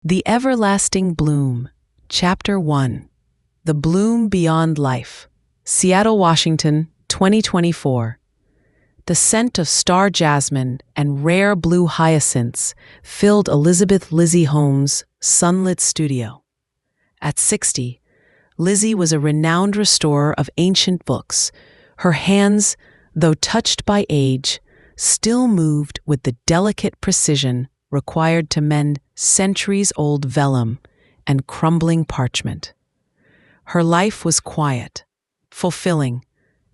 The Everlasting Bloom, Chapter 1. The Bloom Beyond Life. Seattle, Washington, 2024. The scent of star jasmine and rare blue hyacinths filled Elizabeth Lizzie Holmes' sunlit studio. At 60, Lizzie was a renowned restorer of ancient books. Her hands, though touched by age, still moved with the delicate precision required to mend centuries-old vellum and crumbling parchment. Her life was quiet, fulfilling,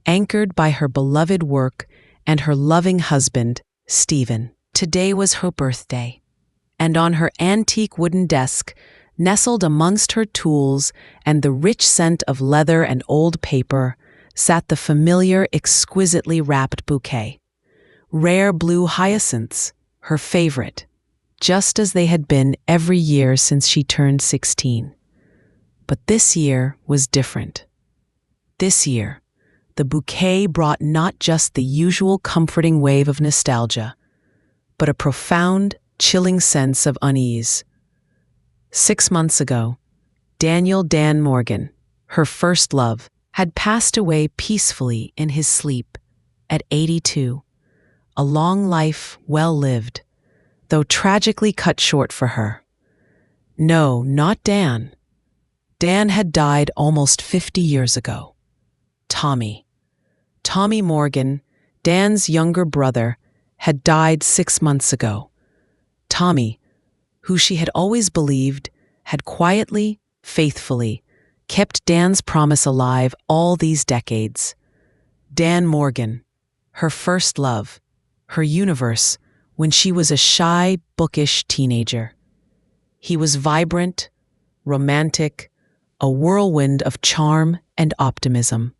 anchored by her beloved work and her loving husband, Stephen. Today was her birthday, and on her antique wooden desk, nestled amongst her tools and the rich scent of leather and old paper, sat the familiar, exquisitely wrapped bouquet. Rare blue hyacinths, her favorite, just as they had been every year since she turned 16. But this year was different. This year, the bouquet brought not just the usual comforting wave of nostalgia, but a profound, chilling sense of unease. 6 months ago, Dan Morgan, her first love, had passed away peacefully in his sleep at 82, a long life well lived, though tragically cut short for her. No, not Dan. Dan had died almost 50 years ago. Tommy Morgan, Dan's younger brother, had died 6 months ago. Tommy, who she had always believed, had quietly, faithfully, kept Dan's promise alive all these decades. Dan Morgan, her first love, her universe, when she was a shy, bookish teenager. He was vibrant, romantic, a whirlwind of charm and optimism.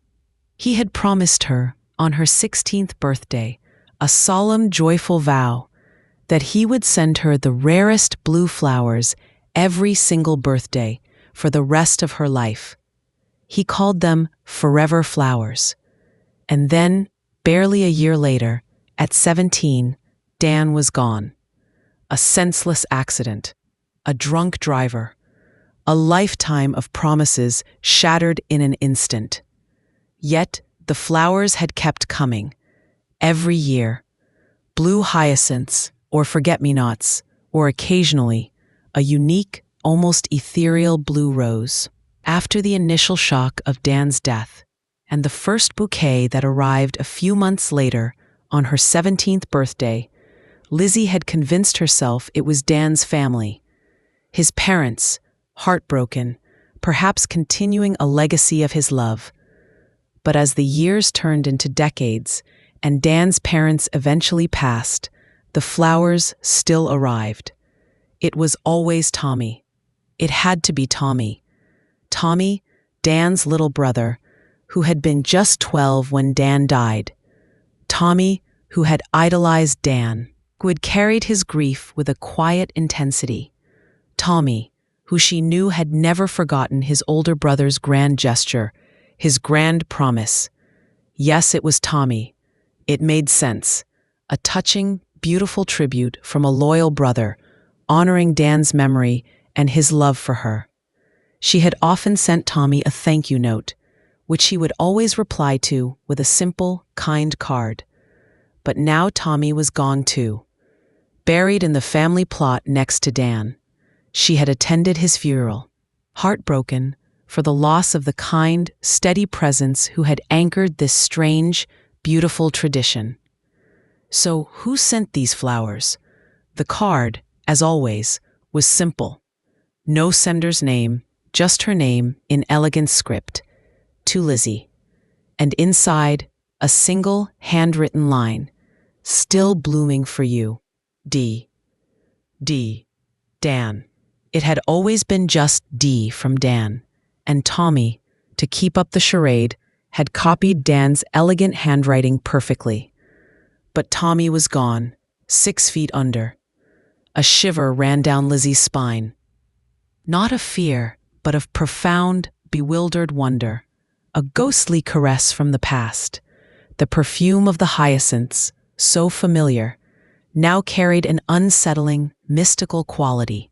He had promised her, on her 16th birthday, a solemn, joyful vow that he would send her the rarest blue flowers every single birthday for the rest of her life. He called them forever flowers. And then, barely a year later, at 17, Dan was gone. A senseless accident, a drunk driver, a lifetime of promises shattered in an instant. Yet the flowers had kept coming, every year. Blue hyacinths, or forget-me-nots, or occasionally, a unique, almost ethereal blue rose. After the initial shock of Dan's death, and the first bouquet that arrived a few months later on her 17th birthday, Lizzie had convinced herself it was Dan's family. His parents, heartbroken, perhaps continuing a legacy of his love. But as the years turned into decades and Dan's parents eventually passed, the flowers still arrived. It was always Tommy. It had to be Tommy. Tommy, Dan's little brother, who had been just 12 when Dan died. Tommy, who had idolized Dan, who had carried his grief with a quiet intensity. Tommy, who she knew had never forgotten his older brother's grand gesture, his grand promise. Yes, it was Tommy. It made sense. A touching, beautiful tribute from a loyal brother, honoring Dan's memory and his love for her. She had often sent Tommy a thank you note, which he would always reply to with a simple, kind card. But now Tommy was gone too. Buried in the family plot next to Dan, she had attended his funeral, heartbroken for the loss of the kind, steady presence who had anchored this strange, beautiful tradition. So who sent these flowers? The card, as always, was simple. No sender's name, just her name in elegant script. To Lizzie. And inside, a single handwritten line. Still blooming for you. D. Dan. It had always been just D from Dan. And Tommy, to keep up the charade, had copied Dan's elegant handwriting perfectly. But Tommy was gone, 6 feet under. A shiver ran down Lizzie's spine. Not of fear, but of profound, bewildered wonder. A ghostly caress from the past. The perfume of the hyacinths, so familiar, now carried an unsettling, mystical quality.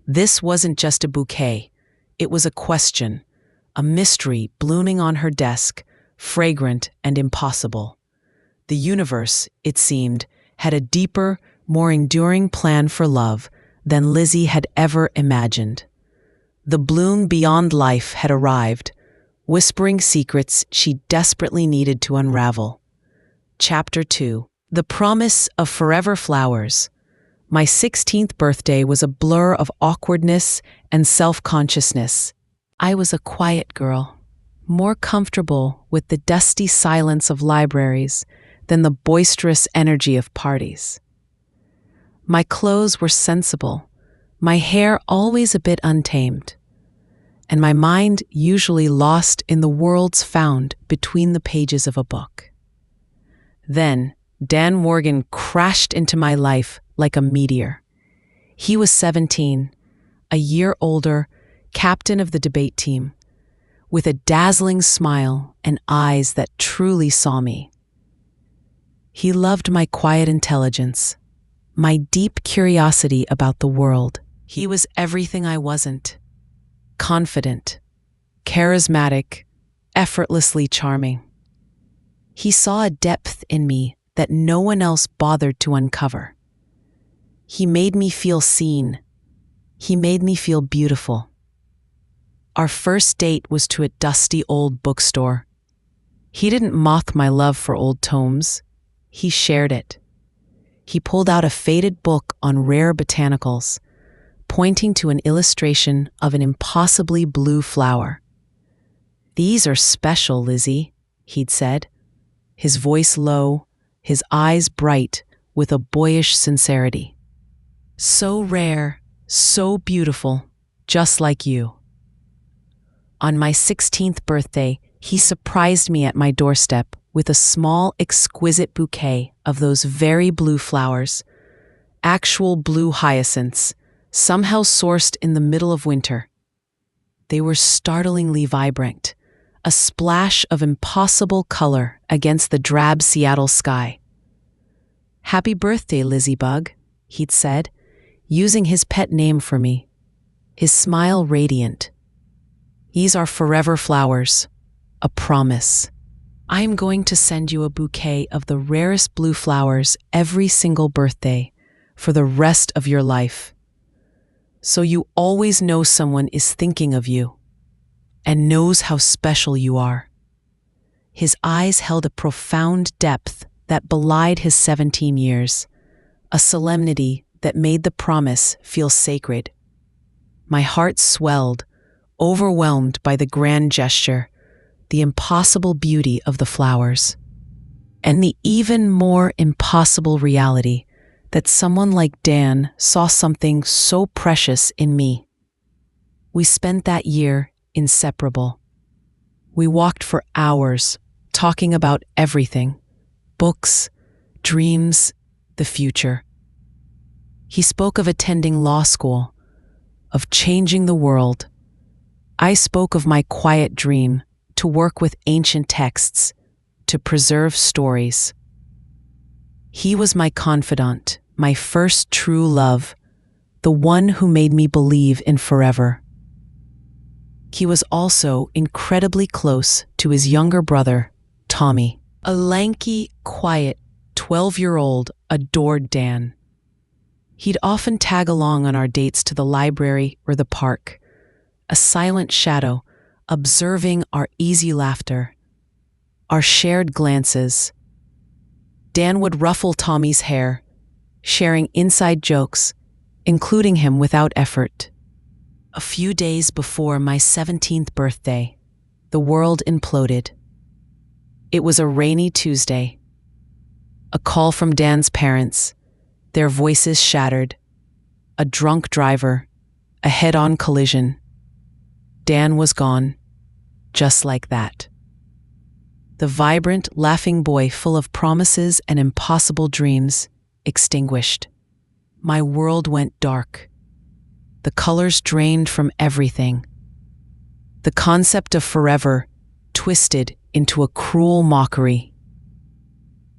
This wasn't just a bouquet. It was a question, a mystery blooming on her desk, fragrant and impossible. The universe, it seemed, had a deeper, more enduring plan for love than Lizzie had ever imagined. The bloom beyond life had arrived, whispering secrets she desperately needed to unravel. Chapter 2. The Promise of Forever Flowers. My 16th birthday was a blur of awkwardness and self-consciousness. I was a quiet girl, more comfortable with the dusty silence of libraries than the boisterous energy of parties. My clothes were sensible, my hair always a bit untamed, and my mind usually lost in the worlds found between the pages of a book. Then, Dan Morgan crashed into my life like a meteor. He was 17, a year older, captain of the debate team, with a dazzling smile and eyes that truly saw me. He loved my quiet intelligence, my deep curiosity about the world. He was everything I wasn't. Confident, charismatic, effortlessly charming. He saw a depth in me that no one else bothered to uncover. He made me feel seen. He made me feel beautiful. Our first date was to a dusty old bookstore. He didn't mock my love for old tomes. He shared it. He pulled out a faded book on rare botanicals, pointing to an illustration of an impossibly blue flower. "These are special, Lizzie," he'd said, his voice low, his eyes bright with a boyish sincerity. "So rare, so beautiful, just like you." On my 16th birthday, he surprised me at my doorstep with a small, exquisite bouquet of those very blue flowers, actual blue hyacinths, somehow sourced in the middle of winter. They were startlingly vibrant, a splash of impossible color against the drab Seattle sky. "Happy birthday, Lizzie Bug," he'd said, using his pet name for me, his smile radiant. "These are forever flowers, a promise. I am going to send you a bouquet of the rarest blue flowers every single birthday for the rest of your life, so you always know someone is thinking of you and knows how special you are." His eyes held a profound depth that belied his 17 years, a solemnity that made the promise feel sacred. My heart swelled, overwhelmed by the grand gesture, the impossible beauty of the flowers, and the even more impossible reality that someone like Dan saw something so precious in me. We spent that year inseparable. We walked for hours, talking about everything: books, dreams, the future. He spoke of attending law school, of changing the world. I spoke of my quiet dream to work with ancient texts, to preserve stories. He was my confidant, my first true love, the one who made me believe in forever. He was also incredibly close to his younger brother, Tommy. A lanky, quiet 12-year-old adored Dan. He'd often tag along on our dates to the library or the park, a silent shadow, observing our easy laughter, our shared glances. Dan would ruffle Tommy's hair, sharing inside jokes, including him without effort. A few days before my 17th birthday, the world imploded. It was a rainy Tuesday. A call from Dan's parents, their voices shattered. A drunk driver, a head-on collision. Dan was gone, just like that. The vibrant, laughing boy full of promises and impossible dreams extinguished. My world went dark. The colors drained from everything. The concept of forever twisted into a cruel mockery.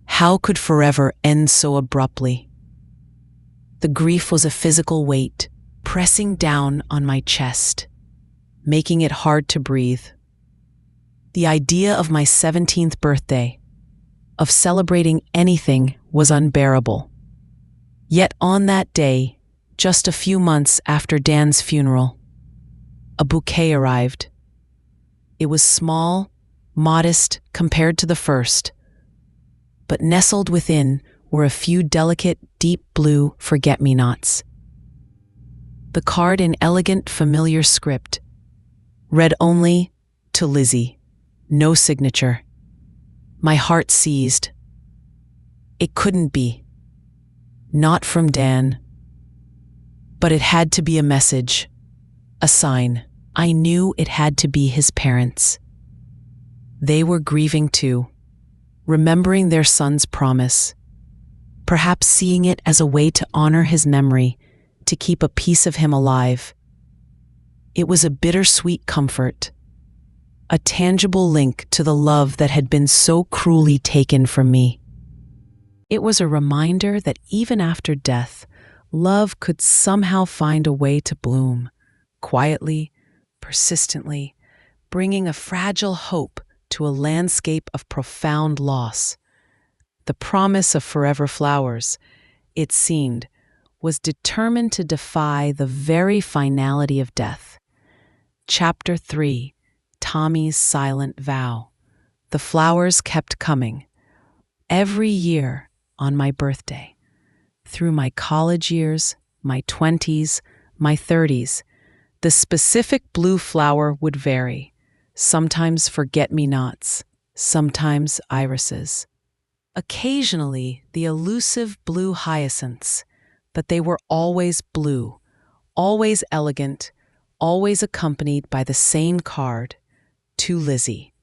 How could forever end so abruptly? The grief was a physical weight, pressing down on my chest, making it hard to breathe. The idea of my 17th birthday, of celebrating anything, was unbearable. Yet on that day, just a few months after Dan's funeral, a bouquet arrived. It was small, modest compared to the first, but nestled within were a few delicate, deep blue forget-me-nots. The card, in elegant, familiar script, read only, "To Lizzie," no signature. My heart seized. It couldn't be. Not from Dan. But it had to be a message, a sign. I knew it had to be his parents. They were grieving too, remembering their son's promise, perhaps seeing it as a way to honor his memory, to keep a piece of him alive. It was a bittersweet comfort, a tangible link to the love that had been so cruelly taken from me. It was a reminder that even after death, love could somehow find a way to bloom, quietly, persistently, bringing a fragile hope to a landscape of profound loss. The promise of forever flowers, it seemed, was determined to defy the very finality of death. Chapter 3: Tommy's Silent Vow. The flowers kept coming. Every year on my birthday, through my college years, my 20s, my 30s, the specific blue flower would vary, sometimes forget-me-nots, sometimes irises. Occasionally, the elusive blue hyacinths, but they were always blue, always elegant, always accompanied by the same card, "To Lizzie,"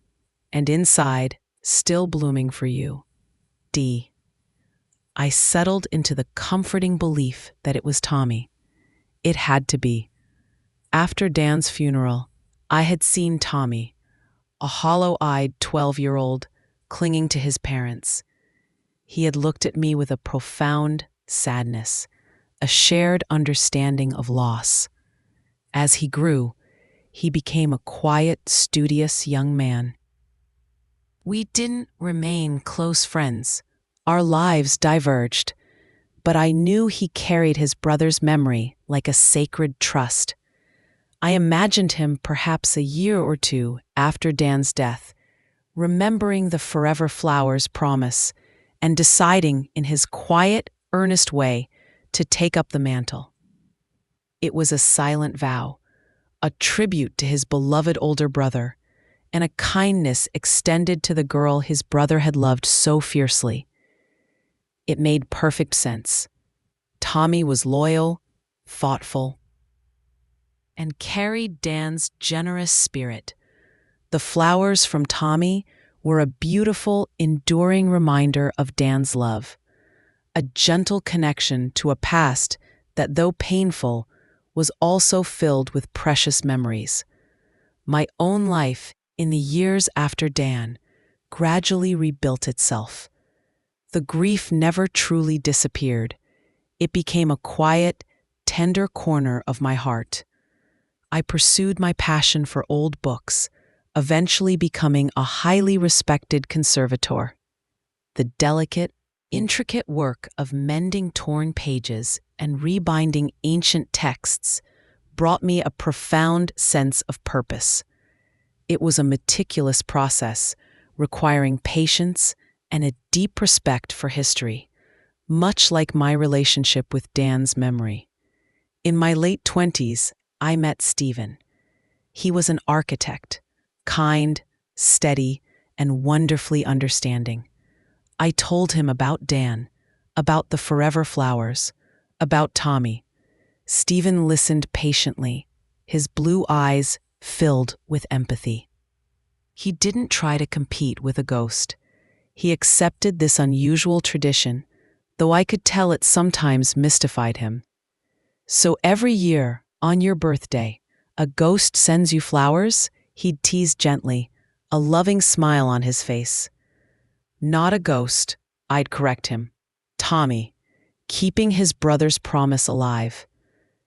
and inside, "Still blooming for you, D." I settled into the comforting belief that it was Tommy. It had to be. After Dan's funeral, I had seen Tommy, a hollow-eyed 12-year-old, clinging to his parents. He had looked at me with a profound sadness, a shared understanding of loss. As he grew, he became a quiet, studious young man. We didn't remain close friends. Our lives diverged, but I knew he carried his brother's memory like a sacred trust. I imagined him perhaps a year or two after Dan's death, remembering the forever flowers promise and deciding in his quiet, earnest way to take up the mantle. It was a silent vow, a tribute to his beloved older brother, and a kindness extended to the girl his brother had loved so fiercely. It made perfect sense. Tommy was loyal, thoughtful, and carried Dan's generous spirit. The flowers from Tommy were a beautiful, enduring reminder of Dan's love, a gentle connection to a past that, though painful, was also filled with precious memories. My own life, in the years after Dan, gradually rebuilt itself. The grief never truly disappeared. It became a quiet, tender corner of my heart. I pursued my passion for old books, eventually becoming a highly respected conservator. The delicate, intricate work of mending torn pages and rebinding ancient texts brought me a profound sense of purpose. It was a meticulous process, requiring patience and a deep respect for history, much like my relationship with Dan's memory. In my late 20s, I met Stephen. He was an architect, kind, steady, and wonderfully understanding. I told him about Dan, about the forever flowers, about Tommy. Stephen listened patiently, his blue eyes filled with empathy. He didn't try to compete with a ghost. He accepted this unusual tradition, though I could tell it sometimes mystified him. "So every year, on your birthday, a ghost sends you flowers?" He'd tease gently, a loving smile on his face. "Not a ghost," I'd correct him. "Tommy, keeping his brother's promise alive."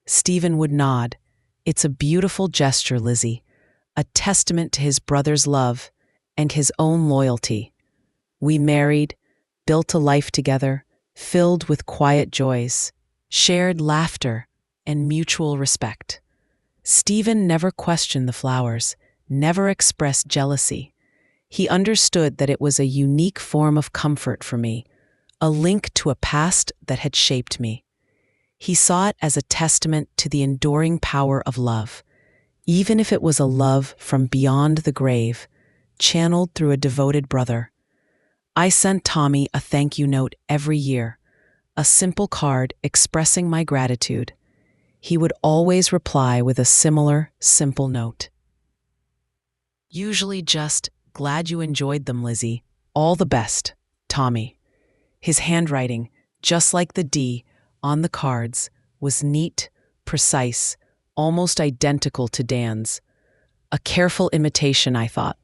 Stephen would nod. It's a beautiful gesture, Lizzie, a testament to his brother's love and his own loyalty. We married, built a life together, filled with quiet joys, shared laughter, and mutual respect. Stephen never questioned the flowers, never expressed jealousy. He understood that it was a unique form of comfort for me, a link to a past that had shaped me. He saw it as a testament to the enduring power of love, even if it was a love from beyond the grave, channeled through a devoted brother. I sent Tommy a thank you note every year, a simple card expressing my gratitude. He would always reply with a similar, simple note. Usually just, "Glad you enjoyed them, Lizzie. All the best, Tommy." His handwriting, just like the D on the cards, was neat, precise, almost identical to Dan's. A careful imitation, I thought,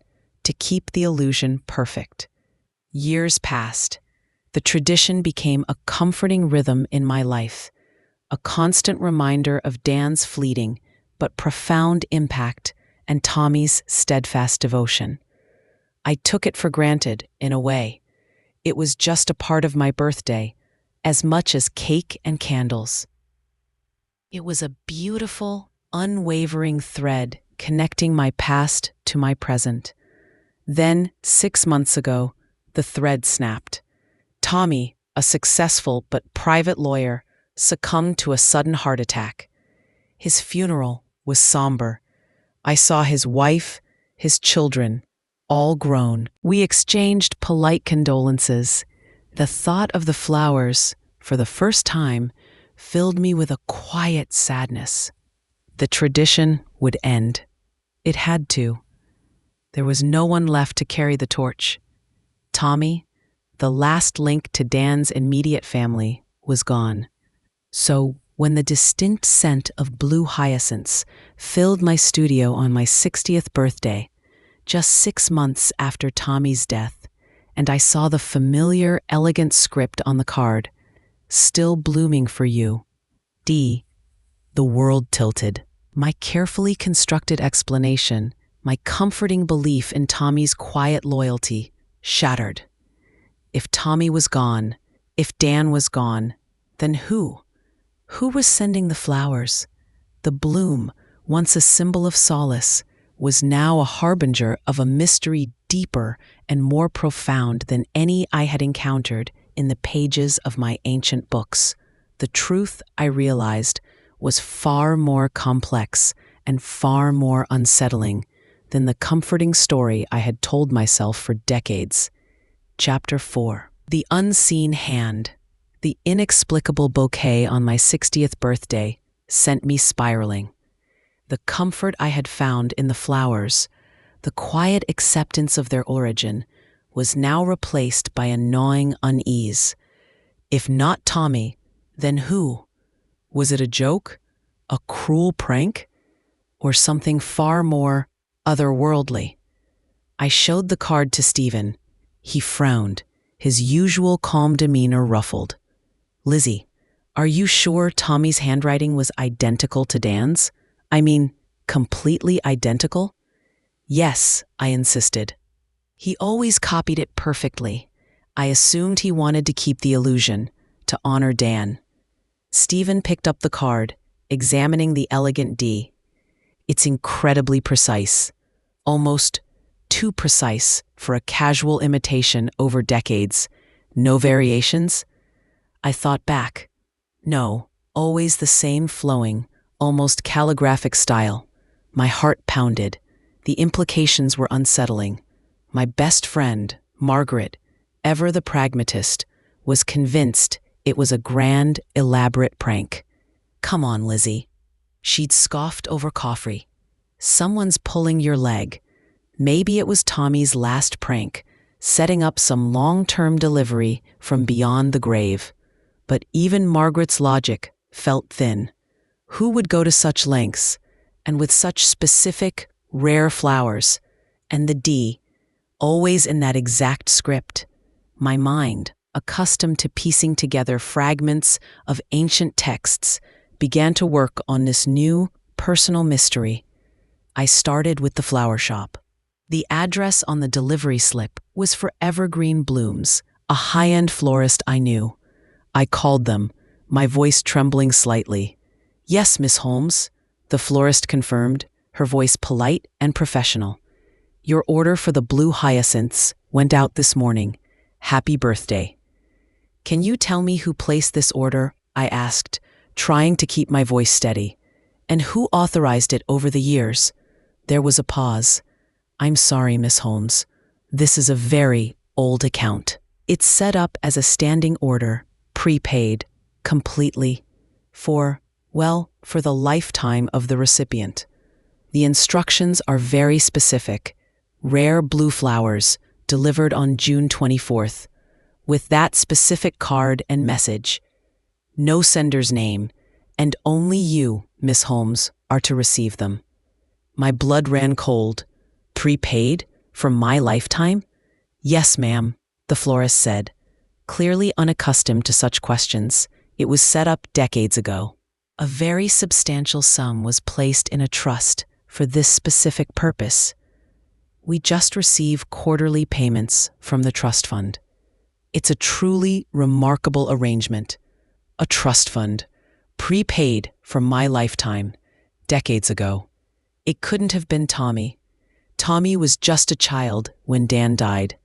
to keep the illusion perfect. Years passed. The tradition became a comforting rhythm in my life, a constant reminder of Dan's fleeting but profound impact and Tommy's steadfast devotion. I took it for granted, in a way. It was just a part of my birthday, as much as cake and candles. It was a beautiful, unwavering thread connecting my past to my present. Then, 6 months ago, the thread snapped. Tommy, a successful but private lawyer, succumbed to a sudden heart attack. His funeral was somber. I saw his wife, his children, all grown. We exchanged polite condolences. The thought of the flowers, for the first time, filled me with a quiet sadness. The tradition would end. It had to. There was no one left to carry the torch. Tommy, the last link to Dan's immediate family, was gone. So, when the distinct scent of blue hyacinths filled my studio on my 60th birthday, just 6 months after Tommy's death, and I saw the familiar, elegant script on the card, "Still blooming for you, D," the world tilted. My carefully constructed explanation, my comforting belief in Tommy's quiet loyalty, shattered. If Tommy was gone, if Dan was gone, then who? Who was sending the flowers? The bloom, once a symbol of solace, was now a harbinger of a mystery deeper and more profound than any I had encountered in the pages of my ancient books. The truth, I realized, was far more complex and far more unsettling than the comforting story I had told myself for decades. Chapter 4. The Unseen Hand. The inexplicable bouquet on my 60th birthday sent me spiraling. The comfort I had found in the flowers, the quiet acceptance of their origin, was now replaced by a gnawing unease. If not Tommy, then who? Was it a joke? A cruel prank? Or something far more otherworldly? I showed the card to Stephen. He frowned, his usual calm demeanor ruffled. "Lizzie, are you sure Tommy's handwriting was identical to Dan's? I mean, completely identical?" "Yes," I insisted. "He always copied it perfectly. I assumed he wanted to keep the illusion, to honor Dan." Stephen picked up the card, examining the elegant D. "It's incredibly precise, almost too precise for a casual imitation over decades. No variations?" I thought back. No, always the same flowing, almost calligraphic style. My heart pounded. The implications were unsettling. My best friend, Margaret, ever the pragmatist, was convinced it was a grand, elaborate prank. "Come on, Lizzie." She'd scoffed over coffee. "Someone's pulling your leg." Maybe it was Tommy's last prank, setting up some long-term delivery from beyond the grave. But even Margaret's logic felt thin. Who would go to such lengths, and with such specific, rare flowers? And the D, always in that exact script. My mind, accustomed to piecing together fragments of ancient texts, began to work on this new, personal mystery. I started with the flower shop. The address on the delivery slip was for Evergreen Blooms, a high-end florist I knew. I called them, my voice trembling slightly. "Yes, Miss Holmes," the florist confirmed, her voice polite and professional. "Your order for the blue hyacinths went out this morning. Happy birthday." "Can you tell me who placed this order?" I asked, trying to keep my voice steady. "And who authorized it over the years?" There was a pause. "I'm sorry, Miss Holmes. This is a very old account. It's set up as a standing order, prepaid, completely, for the lifetime of the recipient. The instructions are very specific. Rare blue flowers, delivered on June 24th, with that specific card and message. No sender's name, and only you, Miss Holmes, are to receive them." My blood ran cold. "Prepaid? For my lifetime?" "Yes, ma'am," the florist said, clearly unaccustomed to such questions. "It was set up decades ago. A very substantial sum was placed in a trust for this specific purpose. We just receive quarterly payments from the trust fund. It's a truly remarkable arrangement. A trust fund, prepaid for my lifetime, decades ago. It couldn't have been Tommy. Tommy was just a child when Dan died.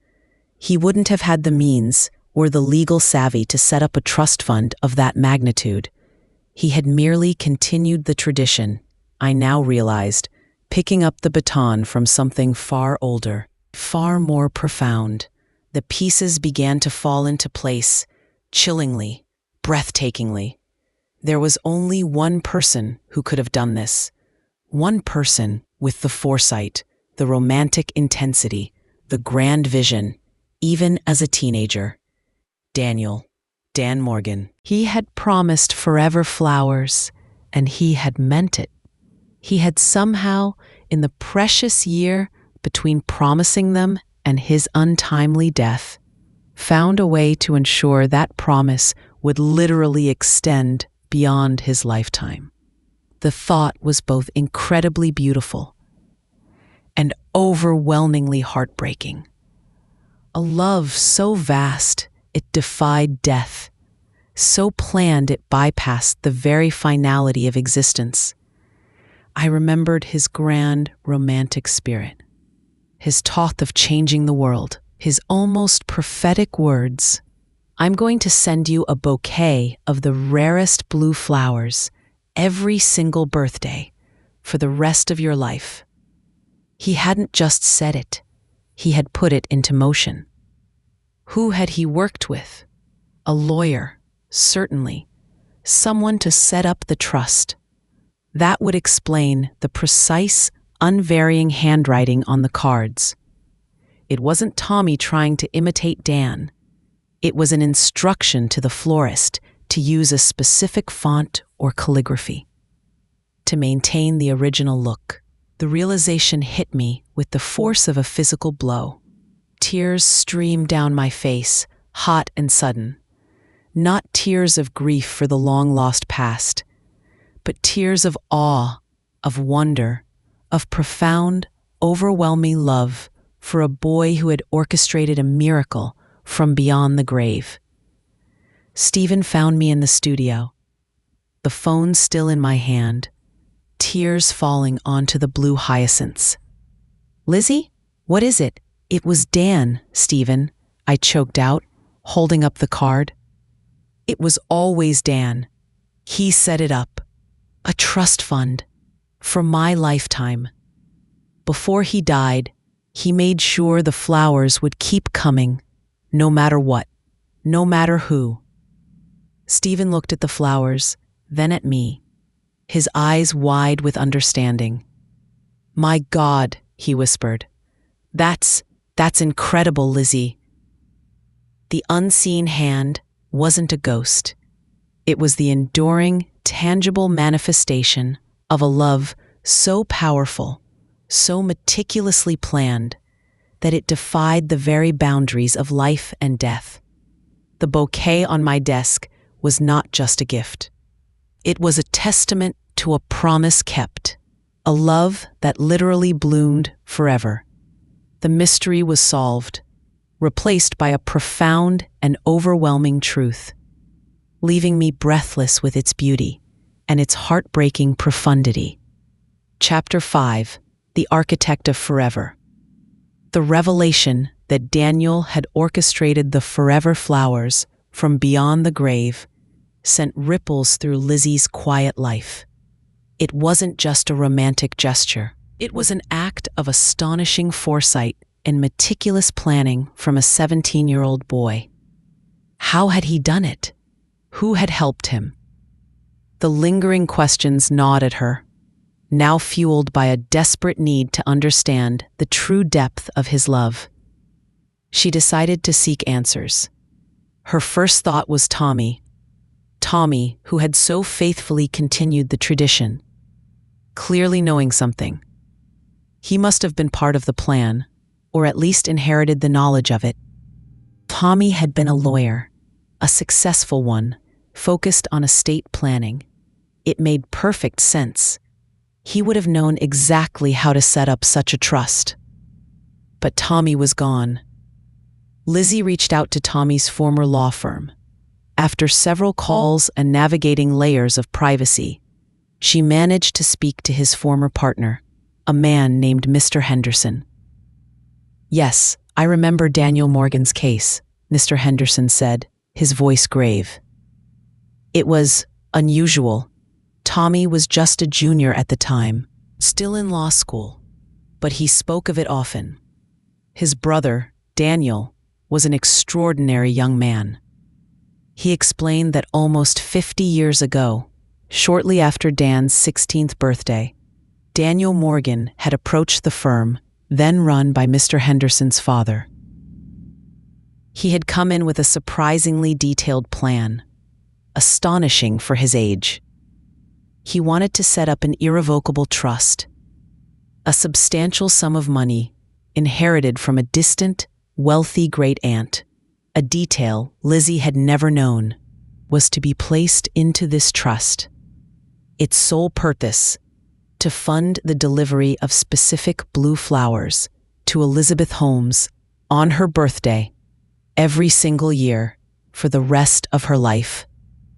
He wouldn't have had the means or the legal savvy to set up a trust fund of that magnitude. He had merely continued the tradition, I now realized, picking up the baton from something far older, far more profound. The pieces began to fall into place, chillingly, breathtakingly. There was only one person who could have done this. One person with the foresight, the romantic intensity, the grand vision, even as a teenager. Dan Morgan. He had promised forever flowers, and he had meant it. He had somehow, in the precious year between promising them and his untimely death, found a way to ensure that promise would literally extend beyond his lifetime. The thought was both incredibly beautiful and overwhelmingly heartbreaking. A love so vast it defied death, so planned it bypassed the very finality of existence. I remembered his grand, romantic spirit, his talk of changing the world, his almost prophetic words. "I'm going to send you a bouquet of the rarest blue flowers every single birthday for the rest of your life." He hadn't just said it, he had put it into motion. Who had he worked with? A lawyer, certainly. Someone to set up the trust. That would explain the precise, unvarying handwriting on the cards. It wasn't Tommy trying to imitate Dan. It was an instruction to the florist to use a specific font or calligraphy to maintain the original look. The realization hit me with the force of a physical blow. Tears streamed down my face, hot and sudden. Not tears of grief for the long-lost past, but tears of awe, of wonder, of profound, overwhelming love for a boy who had orchestrated a miracle from beyond the grave. Stephen found me in the studio, the phone still in my hand, tears falling onto the blue hyacinths. "Lizzie, what is it?" "It was Dan, Stephen," I choked out, holding up the card. "It was always Dan. He set it up. A trust fund. For my lifetime. Before he died, he made sure the flowers would keep coming, no matter what, no matter who." Stephen looked at the flowers, then at me, his eyes wide with understanding. "My God," he whispered. That's incredible, Lizzie." The unseen hand wasn't a ghost. It was the enduring, tangible manifestation of a love so powerful, so meticulously planned, that it defied the very boundaries of life and death. The bouquet on my desk was not just a gift. It was a testament to a promise kept, a love that literally bloomed forever. The mystery was solved, replaced by a profound and overwhelming truth, leaving me breathless with its beauty and its heartbreaking profundity. Chapter 5: The Architect of Forever. The revelation that Daniel had orchestrated the forever flowers from beyond the grave sent ripples through Lizzie's quiet life. It wasn't just a romantic gesture. It was an act of astonishing foresight and meticulous planning from a 17-year-old boy. How had he done it? Who had helped him? The lingering questions gnawed at her, now fueled by a desperate need to understand the true depth of his love. She decided to seek answers. Her first thought was Tommy, who had so faithfully continued the tradition. Clearly knowing something. He must have been part of the plan, or at least inherited the knowledge of it. Tommy had been a lawyer, a successful one, focused on estate planning. It made perfect sense. He would have known exactly how to set up such a trust. But Tommy was gone. Lizzie reached out to Tommy's former law firm. After several calls and navigating layers of privacy, she managed to speak to his former partner, a man named Mr. Henderson. "Yes, I remember Daniel Morgan's case," Mr. Henderson said, his voice grave. "It was unusual. Tommy was just a junior at the time, still in law school, but he spoke of it often. His brother, Daniel, was an extraordinary young man. He explained that almost 50 years ago, shortly after Dan's 16th birthday, Daniel Morgan had approached the firm, then run by Mr. Henderson's father. He had come in with a surprisingly detailed plan, astonishing for his age. He wanted to set up an irrevocable trust, a substantial sum of money inherited from a distant, wealthy great-aunt. A detail Lizzie had never known was to be placed into this trust. Its sole purpose, to fund the delivery of specific blue flowers to Elizabeth Holmes on her birthday every single year for the rest of her life.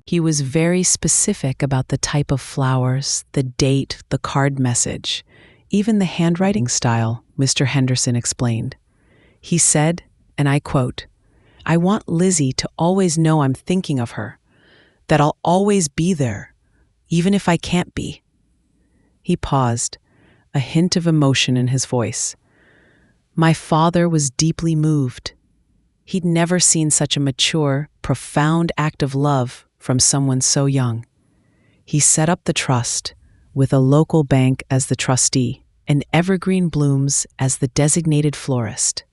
He was very specific about the type of flowers, the date, the card message, even the handwriting style, Mr. Henderson explained. He said, and I quote, "I want Lizzie to always know I'm thinking of her, that I'll always be there, even if I can't be." He paused, a hint of emotion in his voice. My father was deeply moved. He'd never seen such a mature, profound act of love from someone so young. He set up the trust, with a local bank as the trustee and Evergreen Blooms as the designated florist.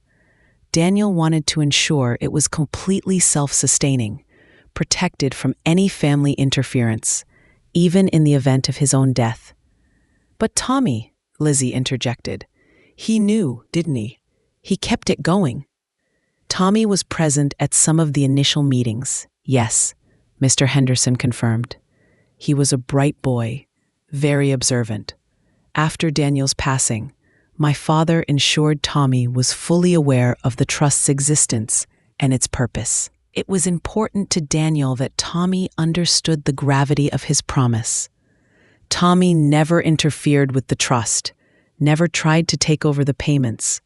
Daniel wanted to ensure it was completely self-sustaining, protected from any family interference, even in the event of his own death. "But Tommy," Lizzie interjected, "he knew, didn't he? He kept it going." Tommy was present at some of the initial meetings, yes, Mr. Henderson confirmed. He was a bright boy, very observant. After Daniel's passing, my father ensured Tommy was fully aware of the trust's existence and its purpose. It was important to Daniel that Tommy understood the gravity of his promise. Tommy never interfered with the trust, never tried to take over the payments.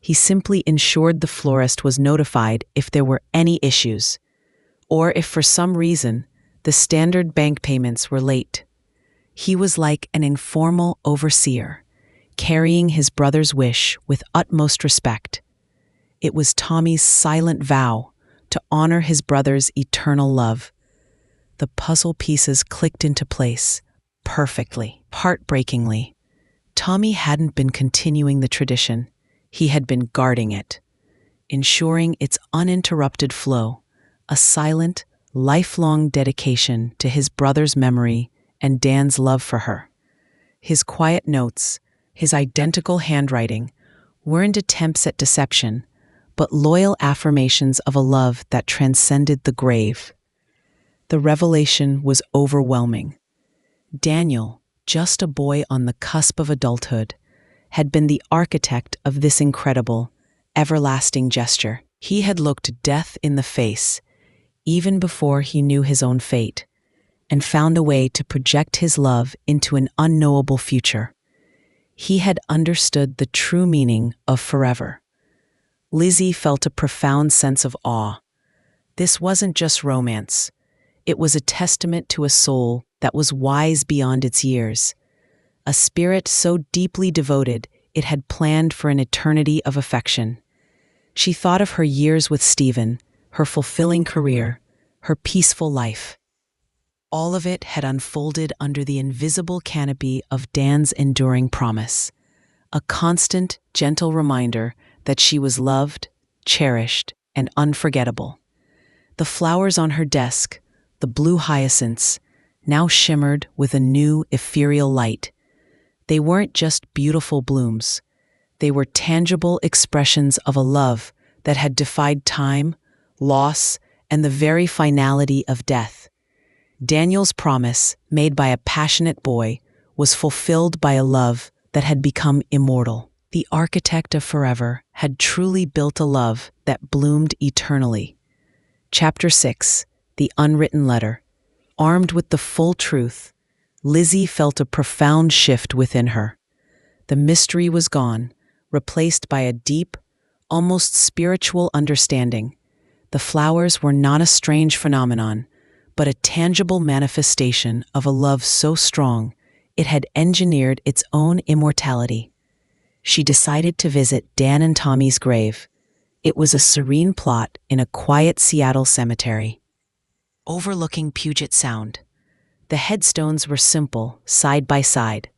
He simply ensured the florist was notified if there were any issues, or if for some reason the standard bank payments were late. He was like an informal overseer, carrying his brother's wish with utmost respect. It was Tommy's silent vow to honor his brother's eternal love. The puzzle pieces clicked into place, perfectly, heartbreakingly. Tommy hadn't been continuing the tradition. He had been guarding it, ensuring its uninterrupted flow, a silent, lifelong dedication to his brother's memory and Dan's love for her. His quiet notes, his identical handwriting, weren't attempts at deception, but loyal affirmations of a love that transcended the grave. The revelation was overwhelming. Daniel, just a boy on the cusp of adulthood, had been the architect of this incredible, everlasting gesture. He had looked death in the face, even before he knew his own fate, and found a way to project his love into an unknowable future. He had understood the true meaning of forever. Lizzie felt a profound sense of awe. This wasn't just romance. It was a testament to a soul that was wise beyond its years, a spirit so deeply devoted it had planned for an eternity of affection. She thought of her years with Stephen, her fulfilling career, her peaceful life. All of it had unfolded under the invisible canopy of Dan's enduring promise, a constant, gentle reminder that she was loved, cherished, and unforgettable. The flowers on her desk, the blue hyacinths, now shimmered with a new, ethereal light. They weren't just beautiful blooms. They were tangible expressions of a love that had defied time, loss, and the very finality of death. Daniel's promise, made by a passionate boy, was fulfilled by a love that had become immortal. The architect of forever had truly built a love that bloomed eternally. Chapter 6: The Unwritten Letter. Armed with the full truth, Lizzie felt a profound shift within her. The mystery was gone, replaced by a deep, almost spiritual understanding. The flowers were not a strange phenomenon, but a tangible manifestation of a love so strong it had engineered its own immortality. She decided to visit Dan and Tommy's grave. It was a serene plot in a quiet Seattle cemetery, overlooking Puget Sound. The headstones were simple, side by side.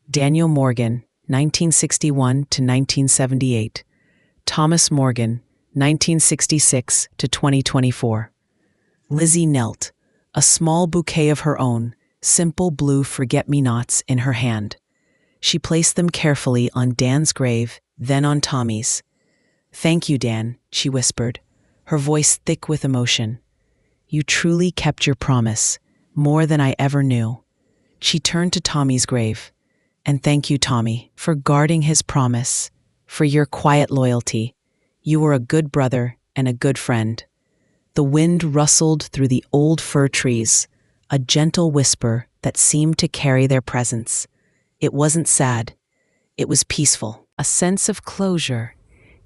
Daniel Morgan, 1961 to 1978. Thomas Morgan, 1966 to 2024. Lizzie knelt, a small bouquet of her own, simple blue forget-me-nots in her hand. She placed them carefully on Dan's grave, then on Tommy's. "Thank you, Dan," she whispered, her voice thick with emotion. "You truly kept your promise, more than I ever knew." She turned to Tommy's grave. "And thank you, Tommy, for guarding his promise, for your quiet loyalty. You were a good brother and a good friend." The wind rustled through the old fir trees, a gentle whisper that seemed to carry their presence. It wasn't sad. It was peaceful, a sense of closure,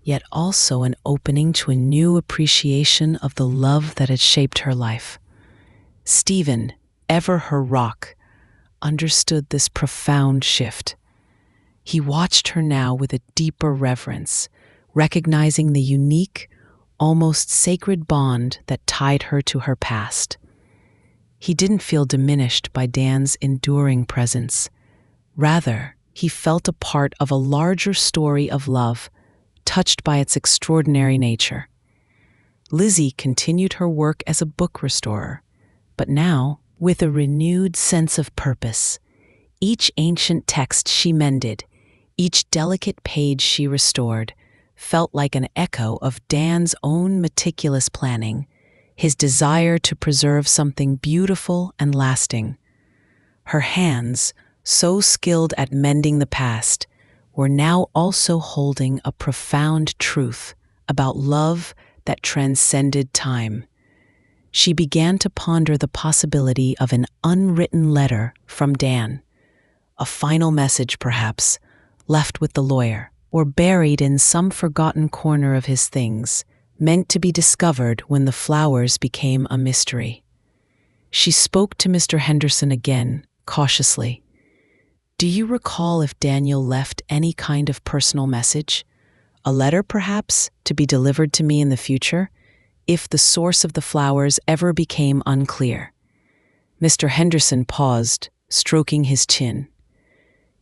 yet also an opening to a new appreciation of the love that had shaped her life. Stephen, ever her rock, understood this profound shift. He watched her now with a deeper reverence, recognizing the unique, almost sacred bond that tied her to her past. He didn't feel diminished by Dan's enduring presence. Rather, he felt a part of a larger story of love, touched by its extraordinary nature. Lizzie continued her work as a book restorer, but now with a renewed sense of purpose. Each ancient text she mended, each delicate page she restored, felt like an echo of Dan's own meticulous planning, his desire to preserve something beautiful and lasting. Her hands, so skilled at mending the past, were now also holding a profound truth about love that transcended time. She began to ponder the possibility of an unwritten letter from Dan, a final message perhaps, left with the lawyer, or buried in some forgotten corner of his things, meant to be discovered when the flowers became a mystery. She spoke to Mr. Henderson again, cautiously. "Do you recall if Daniel left any kind of personal message? A letter, perhaps, to be delivered to me in the future, if the source of the flowers ever became unclear?" Mr. Henderson paused, stroking his chin.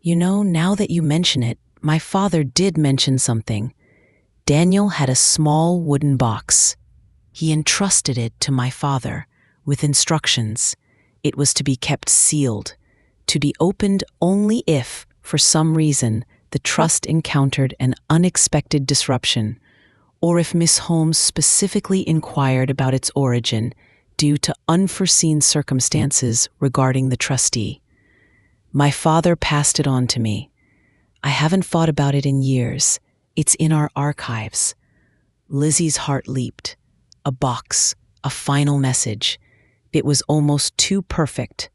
"You know, now that you mention it, my father did mention something. Daniel had a small wooden box. He entrusted it to my father, with instructions. It was to be kept sealed, to be opened only if, for some reason, the trust encountered an unexpected disruption, or if Miss Holmes specifically inquired about its origin due to unforeseen circumstances regarding the trustee. My father passed it on to me. I haven't thought about it in years. It's in our archives. Lizzie's heart leaped. A box, a final message. It was almost too perfect.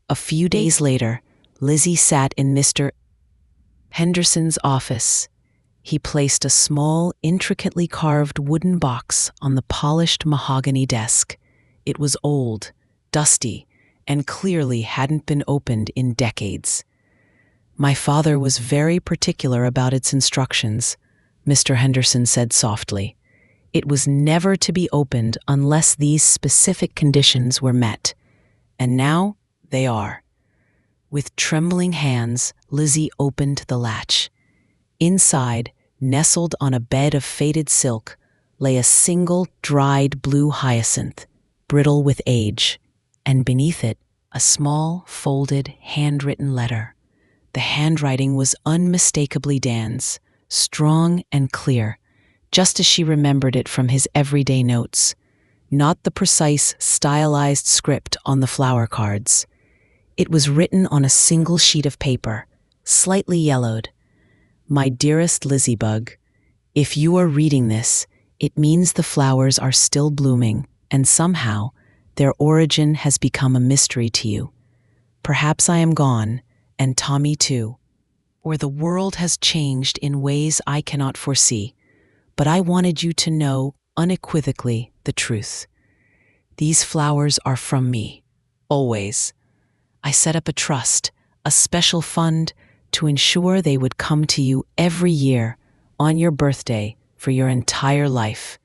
A few days later, Lizzie sat in Mr. Henderson's office. He placed a small, intricately carved wooden box on the polished mahogany desk. It was old, dusty, and clearly hadn't been opened in decades. My father was very particular about its instructions, Mr. Henderson said softly. It was never to be opened unless these specific conditions were met. And now they are. With trembling hands, Lizzie opened the latch. Inside, nestled on a bed of faded silk, lay a single dried blue hyacinth, brittle with age, and beneath it, a small, folded, handwritten letter. The handwriting was unmistakably Dan's, strong and clear, just as she remembered it from his everyday notes, not the precise, stylized script on the flower cards. It was written on a single sheet of paper, slightly yellowed. My dearest Lizziebug, if you are reading this, it means the flowers are still blooming, and somehow their origin has become a mystery to you. Perhaps I am gone, and Tommy too, or the world has changed in ways I cannot foresee, but I wanted you to know unequivocally the truth. These flowers are from me, always. I set up a trust, a special fund, to ensure they would come to you every year on your birthday for your entire life.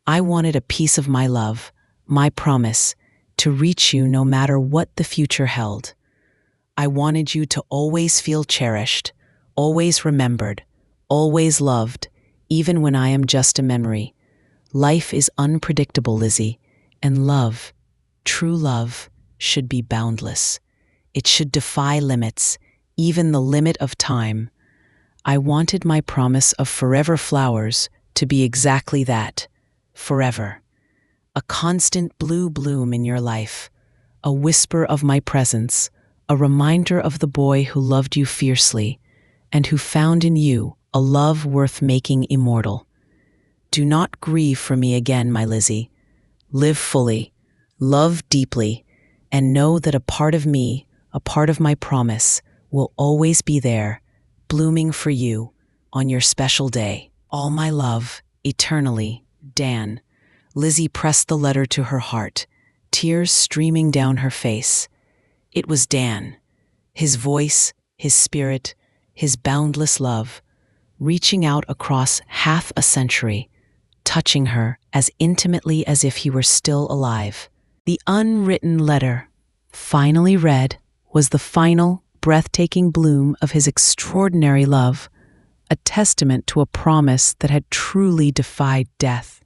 I wanted a piece of my love, my promise, to reach you no matter what the future held. I wanted you to always feel cherished, always remembered, always loved, even when I am just a memory. Life is unpredictable, Lizzie, and love, true love, should be boundless. It should defy limits, even the limit of time. I wanted my promise of forever flowers to be exactly that, forever. A constant blue bloom in your life, a whisper of my presence, a reminder of the boy who loved you fiercely and who found in you a love worth making immortal. Do not grieve for me again, my Lizzie. Live fully, love deeply, and know that a part of me, a part of my promise, will always be there, blooming for you on your special day. All my love, eternally, Dan. Lizzie pressed the letter to her heart, tears streaming down her face. It was Dan, his voice, his spirit, his boundless love, reaching out across half a century, touching her as intimately as if he were still alive. The unwritten letter, finally read, was the final, breathtaking bloom of his extraordinary love, a testament to a promise that had truly defied death,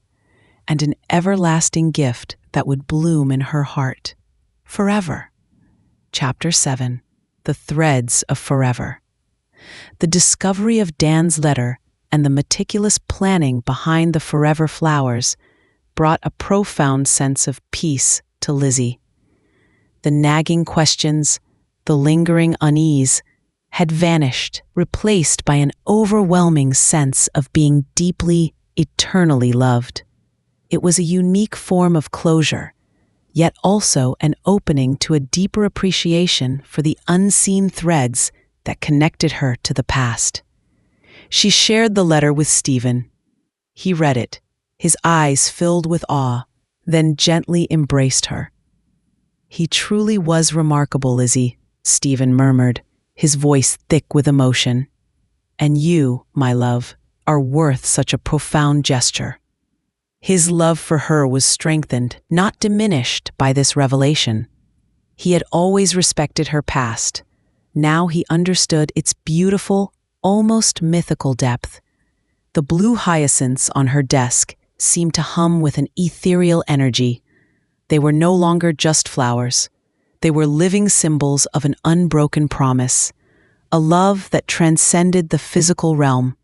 and an everlasting gift that would bloom in her heart forever. Chapter 7. The Threads of Forever. The discovery of Dan's letter and the meticulous planning behind the forever flowers brought a profound sense of peace to Lizzie. The nagging questions, the lingering unease, had vanished, replaced by an overwhelming sense of being deeply, eternally loved. It was a unique form of closure, yet also an opening to a deeper appreciation for the unseen threads that connected her to the past. She shared the letter with Stephen. He read it, his eyes filled with awe, then gently embraced her. "He truly was remarkable, Lizzie," Stephen murmured, his voice thick with emotion. "And you, my love, are worth such a profound gesture." His love for her was strengthened, not diminished, by this revelation. He had always respected her past. Now he understood its beautiful, almost mythical depth. The blue hyacinths on her desk seemed to hum with an ethereal energy. They were no longer just flowers. They were living symbols of an unbroken promise, a love that transcended the physical realm.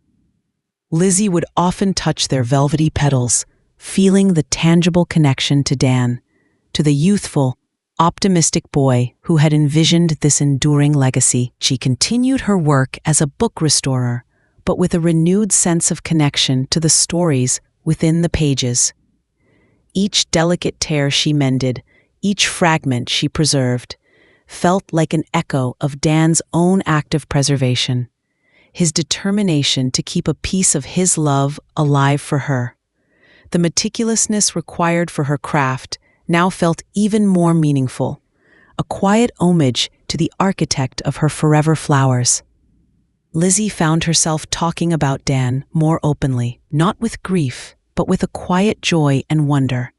Lizzie would often touch their velvety petals, feeling the tangible connection to Dan, to the youthful, optimistic boy who had envisioned this enduring legacy. She continued her work as a book restorer, but with a renewed sense of connection to the stories within the pages. Each delicate tear she mended, each fragment she preserved, felt like an echo of Dan's own act of preservation, his determination to keep a piece of his love alive for her. The meticulousness required for her craft now felt even more meaningful, a quiet homage to the architect of her forever flowers. Lizzie found herself talking about Dan more openly, not with grief, but with a quiet joy and wonder.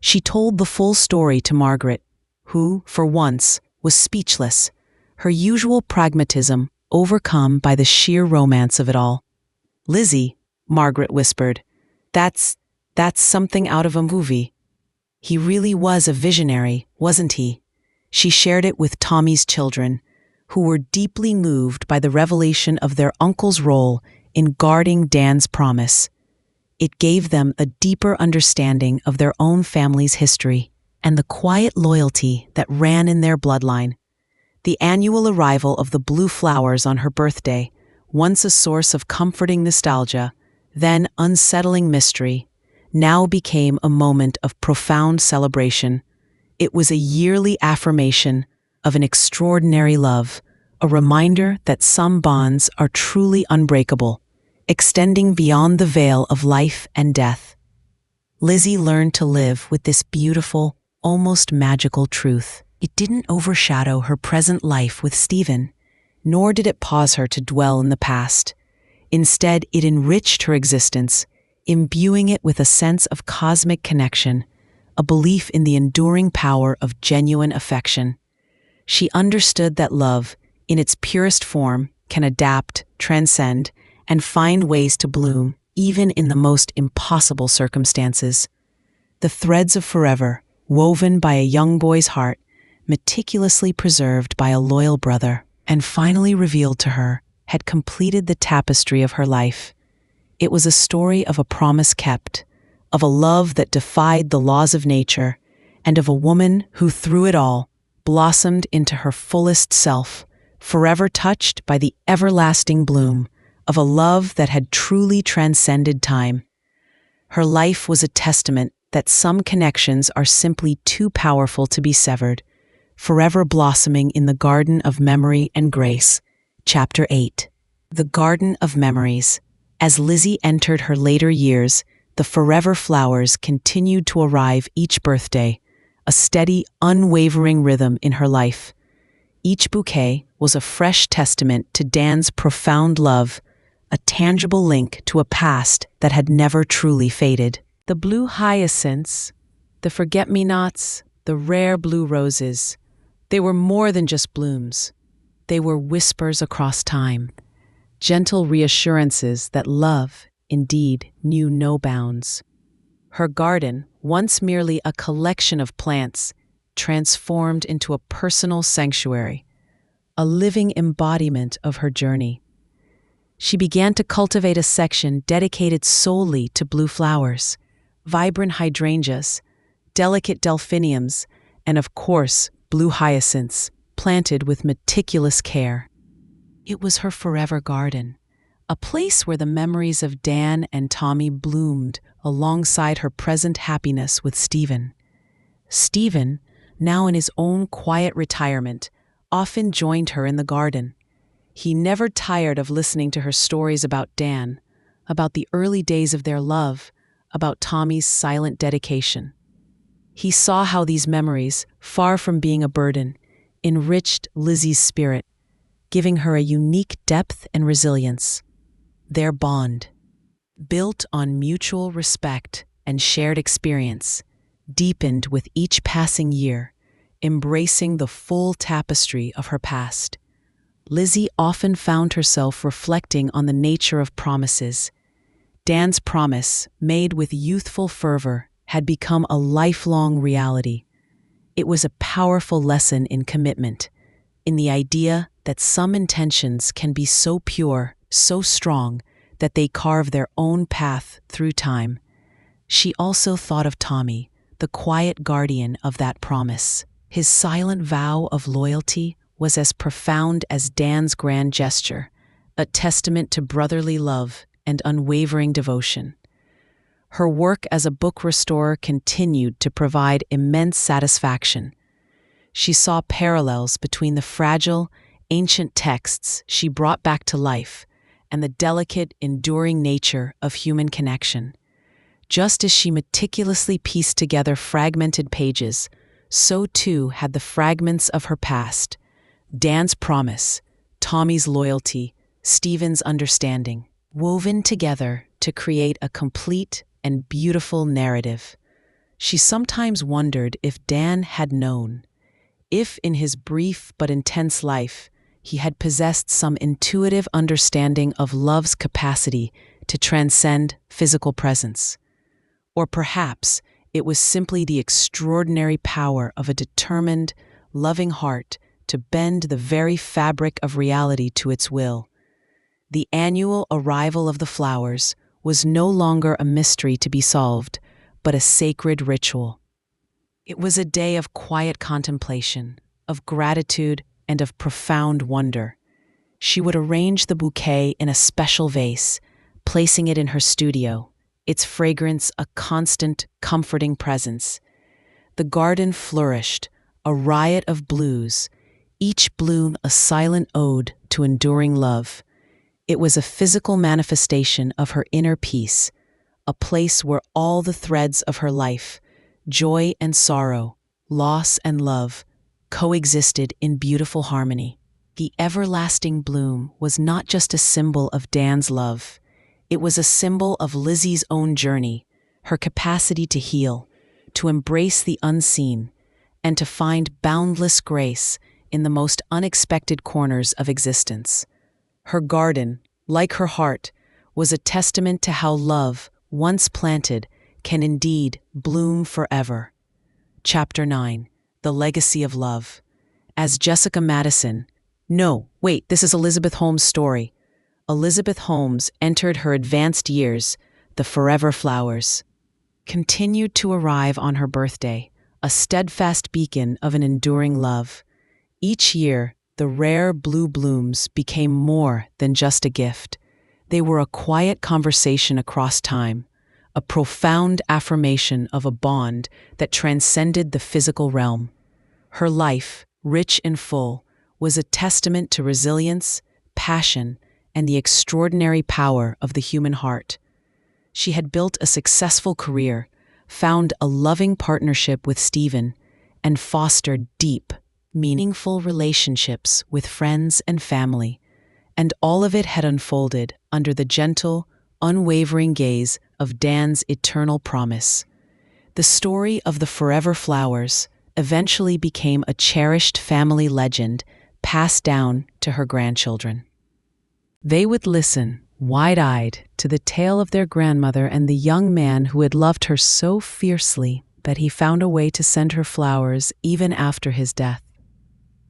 She told the full story to Margaret, who, for once, was speechless, her usual pragmatism overcome by the sheer romance of it all. "Lizzie," Margaret whispered, that's something out of a movie. He really was a visionary, wasn't he?" She shared it with Tommy's children, who were deeply moved by the revelation of their uncle's role in guarding Dan's promise. It gave them a deeper understanding of their own family's history and the quiet loyalty that ran in their bloodline. The annual arrival of the blue flowers on her birthday, once a source of comforting nostalgia, then unsettling mystery, now became a moment of profound celebration. It was a yearly affirmation of an extraordinary love, a reminder that some bonds are truly unbreakable, extending beyond the veil of life and death. Lizzie learned to live with this beautiful, almost magical truth. It didn't overshadow her present life with Stephen, nor did it pause her to dwell in the past. Instead, it enriched her existence, imbuing it with a sense of cosmic connection, a belief in the enduring power of genuine affection. She understood that love, in its purest form, can adapt, transcend, and find ways to bloom, even in the most impossible circumstances. The threads of forever, woven by a young boy's heart, meticulously preserved by a loyal brother, and finally revealed to her, had completed the tapestry of her life. It was a story of a promise kept, of a love that defied the laws of nature, and of a woman who, through it all, blossomed into her fullest self, forever touched by the everlasting bloom of a love that had truly transcended time. Her life was a testament that some connections are simply too powerful to be severed, forever blossoming in the Garden of Memory and Grace. Chapter 8. The Garden of Memories. As Lizzie entered her later years, the forever flowers continued to arrive each birthday, a steady, unwavering rhythm in her life. Each bouquet was a fresh testament to Dan's profound love, a tangible link to a past that had never truly faded. The blue hyacinths, the forget-me-nots, the rare blue roses, they were more than just blooms. They were whispers across time, gentle reassurances that love, indeed, knew no bounds. Her garden, once merely a collection of plants, transformed into a personal sanctuary, a living embodiment of her journey. She began to cultivate a section dedicated solely to blue flowers, vibrant hydrangeas, delicate delphiniums, and of course, blue hyacinths, planted with meticulous care. It was her forever garden, a place where the memories of Dan and Tommy bloomed alongside her present happiness with Stephen. Stephen, now in his own quiet retirement, often joined her in the garden. He never tired of listening to her stories about Dan, about the early days of their love, about Tommy's silent dedication. He saw how these memories, far from being a burden, enriched Lizzie's spirit, giving her a unique depth and resilience. Their bond, built on mutual respect and shared experience, deepened with each passing year, embracing the full tapestry of her past. Lizzie often found herself reflecting on the nature of promises. Dan's promise, made with youthful fervor, had become a lifelong reality. It was a powerful lesson in commitment, in the idea that some intentions can be so pure, so strong, that they carve their own path through time. She also thought of Tommy, the quiet guardian of that promise. His silent vow of loyalty was as profound as Dan's grand gesture, a testament to brotherly love and unwavering devotion. Her work as a book restorer continued to provide immense satisfaction. She saw parallels between the fragile, ancient texts she brought back to life and the delicate, enduring nature of human connection. Just as she meticulously pieced together fragmented pages, so too had the fragments of her past: Dan's promise, Tommy's loyalty, Stephen's understanding, woven together to create a complete and beautiful narrative. She sometimes wondered if Dan had known, if in his brief but intense life he had possessed some intuitive understanding of love's capacity to transcend physical presence. Or perhaps it was simply the extraordinary power of a determined, loving heart to bend the very fabric of reality to its will. The annual arrival of the flowers was no longer a mystery to be solved, but a sacred ritual. It was a day of quiet contemplation, of gratitude, and of profound wonder. She would arrange the bouquet in a special vase, placing it in her studio, its fragrance a constant, comforting presence. The garden flourished, a riot of blues, each bloom a silent ode to enduring love. It was a physical manifestation of her inner peace, a place where all the threads of her life, joy and sorrow, loss and love, coexisted in beautiful harmony. The everlasting bloom was not just a symbol of Dan's love. It was a symbol of Lizzie's own journey, her capacity to heal, to embrace the unseen, and to find boundless grace in the most unexpected corners of existence. Her garden, like her heart, was a testament to how love, once planted, can indeed bloom forever. Chapter 9. The Legacy of Love. As Jessica Madison— this is Elizabeth Holmes' story. Elizabeth Holmes entered her advanced years, the forever flowers continued to arrive on her birthday, a steadfast beacon of an enduring love. Each year, the rare blue blooms became more than just a gift. They were a quiet conversation across time, a profound affirmation of a bond that transcended the physical realm. Her life, rich and full, was a testament to resilience, passion, and the extraordinary power of the human heart. She had built a successful career, found a loving partnership with Stephen, and fostered deep, meaningful relationships with friends and family. And all of it had unfolded under the gentle, unwavering gaze of Dan's eternal promise. The story of the forever flowers eventually became a cherished family legend passed down to her grandchildren. They would listen, wide-eyed, to the tale of their grandmother and the young man who had loved her so fiercely that he found a way to send her flowers even after his death.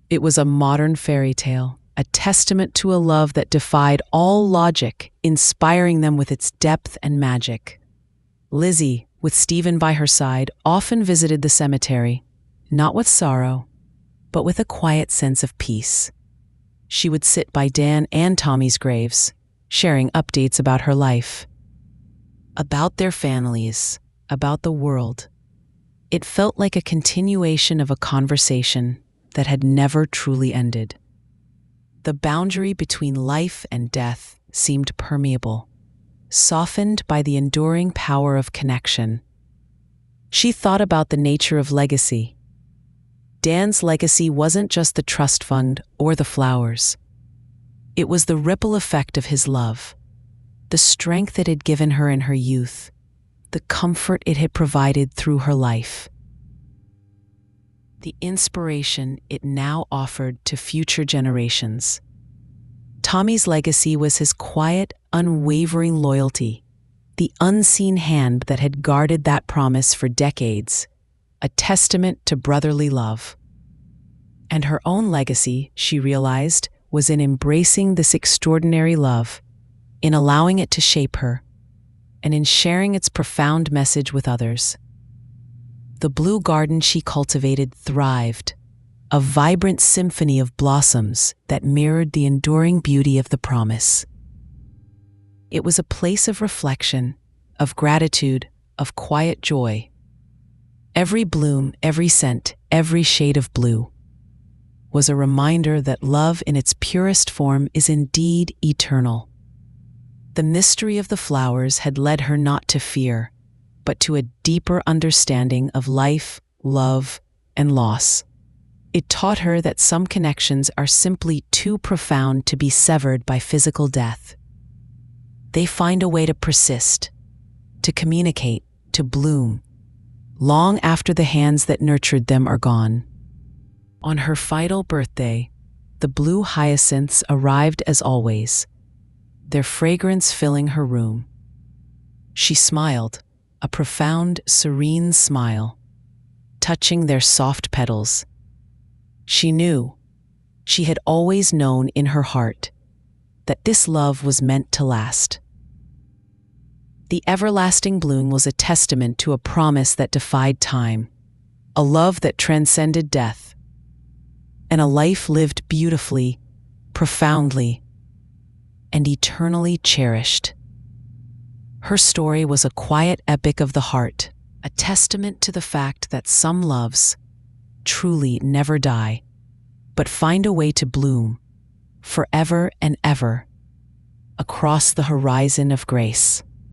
It was a modern fairy tale, a testament to a love that defied all logic, inspiring them with its depth and magic. Lizzie, with Stephen by her side, often visited the cemetery, not with sorrow, but with a quiet sense of peace. She would sit by Dan and Tommy's graves, sharing updates about her life, about their families, about the world. It felt like a continuation of a conversation that had never truly ended. The boundary between life and death seemed permeable, softened by the enduring power of connection. She thought about the nature of legacy. Dan's legacy wasn't just the trust fund or the flowers. It was the ripple effect of his love, the strength it had given her in her youth, the comfort it had provided through her life, the inspiration it now offered to future generations. Tommy's legacy was his quiet, unwavering loyalty, the unseen hand that had guarded that promise for decades, a testament to brotherly love. And her own legacy, she realized, was in embracing this extraordinary love, in allowing it to shape her, and in sharing its profound message with others. The blue garden she cultivated thrived, a vibrant symphony of blossoms that mirrored the enduring beauty of the promise. It was a place of reflection, of gratitude, of quiet joy. Every bloom, every scent, every shade of blue was a reminder that love in its purest form is indeed eternal. The mystery of the flowers had led her not to fear, but to a deeper understanding of life, love, and loss. It taught her that some connections are simply too profound to be severed by physical death. They find a way to persist, to communicate, to bloom, long after the hands that nurtured them are gone. On her final birthday, the blue hyacinths arrived as always, their fragrance filling her room. She smiled, a profound, serene smile, touching their soft petals. She knew, she had always known in her heart, that this love was meant to last. The everlasting bloom was a testament to a promise that defied time, a love that transcended death, and a life lived beautifully, profoundly, and eternally cherished. Her story was a quiet epic of the heart, a testament to the fact that some loves truly never die, but find a way to bloom forever and ever across the horizon of grace.